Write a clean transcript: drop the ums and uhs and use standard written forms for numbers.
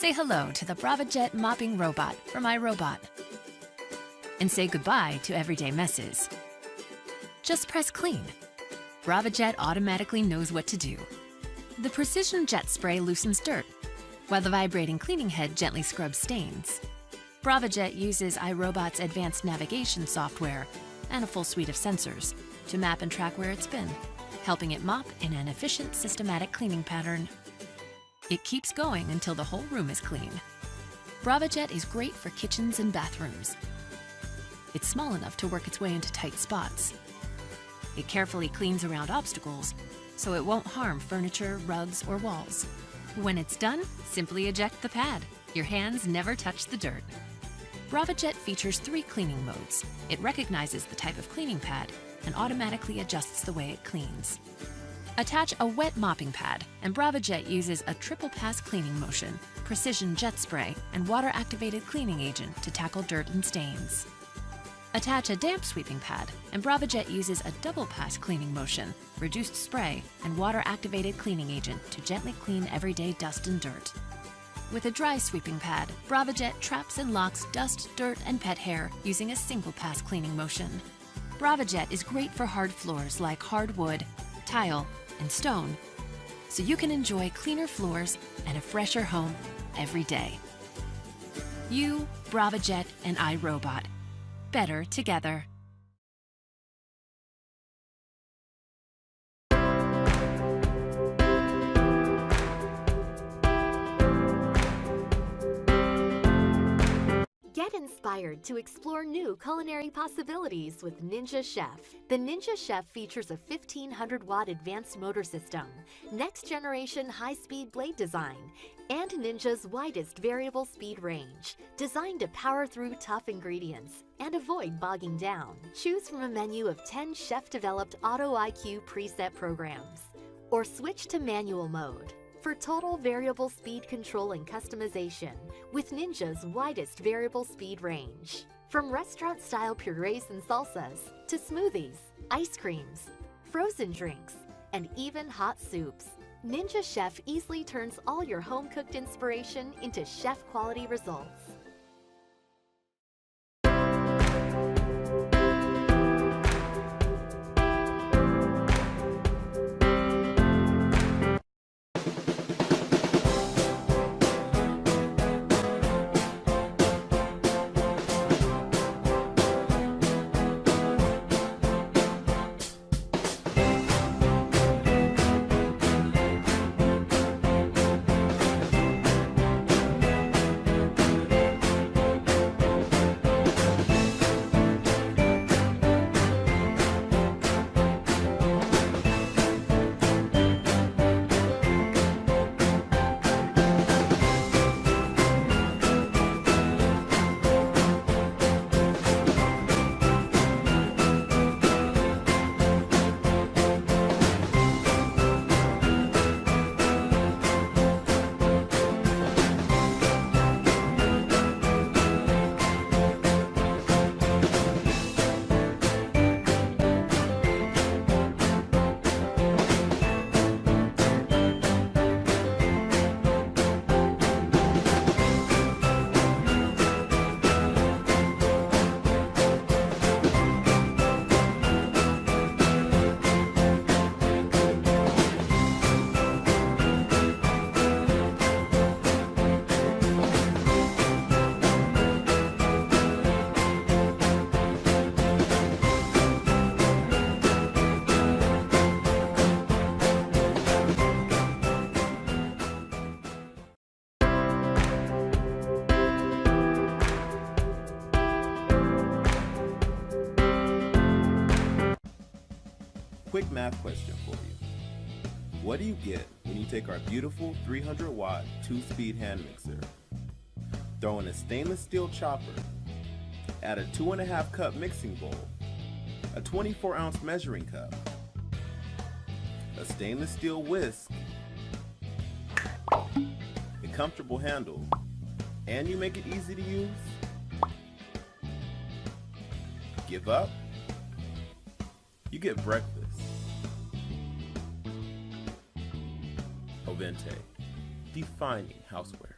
Say hello to the Braava mopping robot from iRobot. And say goodbye to everyday messes. Just press clean. Braava automatically knows what to do. The precision jet spray loosens dirt, while the vibrating cleaning head gently scrubs stains. Braava uses iRobot's advanced navigation software and a full suite of sensors to map and track where it's been, helping it mop in an efficient, systematic cleaning pattern. It keeps going until the whole room is clean. Braava is great for kitchens and bathrooms. It's small enough to work its way into tight spots. It carefully cleans around obstacles, so it won't harm furniture, rugs, or walls. When it's done, simply eject the pad. Your hands never touch the dirt. Braava features 3 cleaning modes. It recognizes the type of cleaning pad and automatically adjusts the way it cleans. Attach a wet mopping pad, and Braava uses a triple pass cleaning motion, precision jet spray, and water-activated cleaning agent to tackle dirt and stains. Attach a damp sweeping pad, and Braava uses a double pass cleaning motion, reduced spray, and water-activated cleaning agent to gently clean everyday dust and dirt. With a dry sweeping pad, Braava traps and locks dust, dirt, and pet hair using a single pass cleaning motion. Braava is great for hard floors like hardwood, tile, and stone, so you can enjoy cleaner floors and a fresher home every day. You, Braava and iRobot. Better together. Get inspired to explore new culinary possibilities with Ninja Chef. The Ninja Chef features a 1500-watt advanced motor system, next-generation high-speed blade design, and Ninja's widest variable speed range, designed to power through tough ingredients and avoid bogging down. Choose from a menu of 10 chef-developed Auto IQ preset programs, or switch to manual mode for total variable speed control and customization with Ninja's widest variable speed range. From restaurant-style purees and salsas to smoothies, ice creams, frozen drinks, and even hot soups, Ninja Chef easily turns all your home-cooked inspiration into chef-quality results. Quick math question for you. What do you get when you take our beautiful 300-watt 2-speed hand mixer, throw in a stainless steel chopper, add a 2.5 cup mixing bowl, a 24-ounce measuring cup, a stainless steel whisk, a comfortable handle, and you make it easy to use? Give up? You get breakfast. Ovente, defining houseware.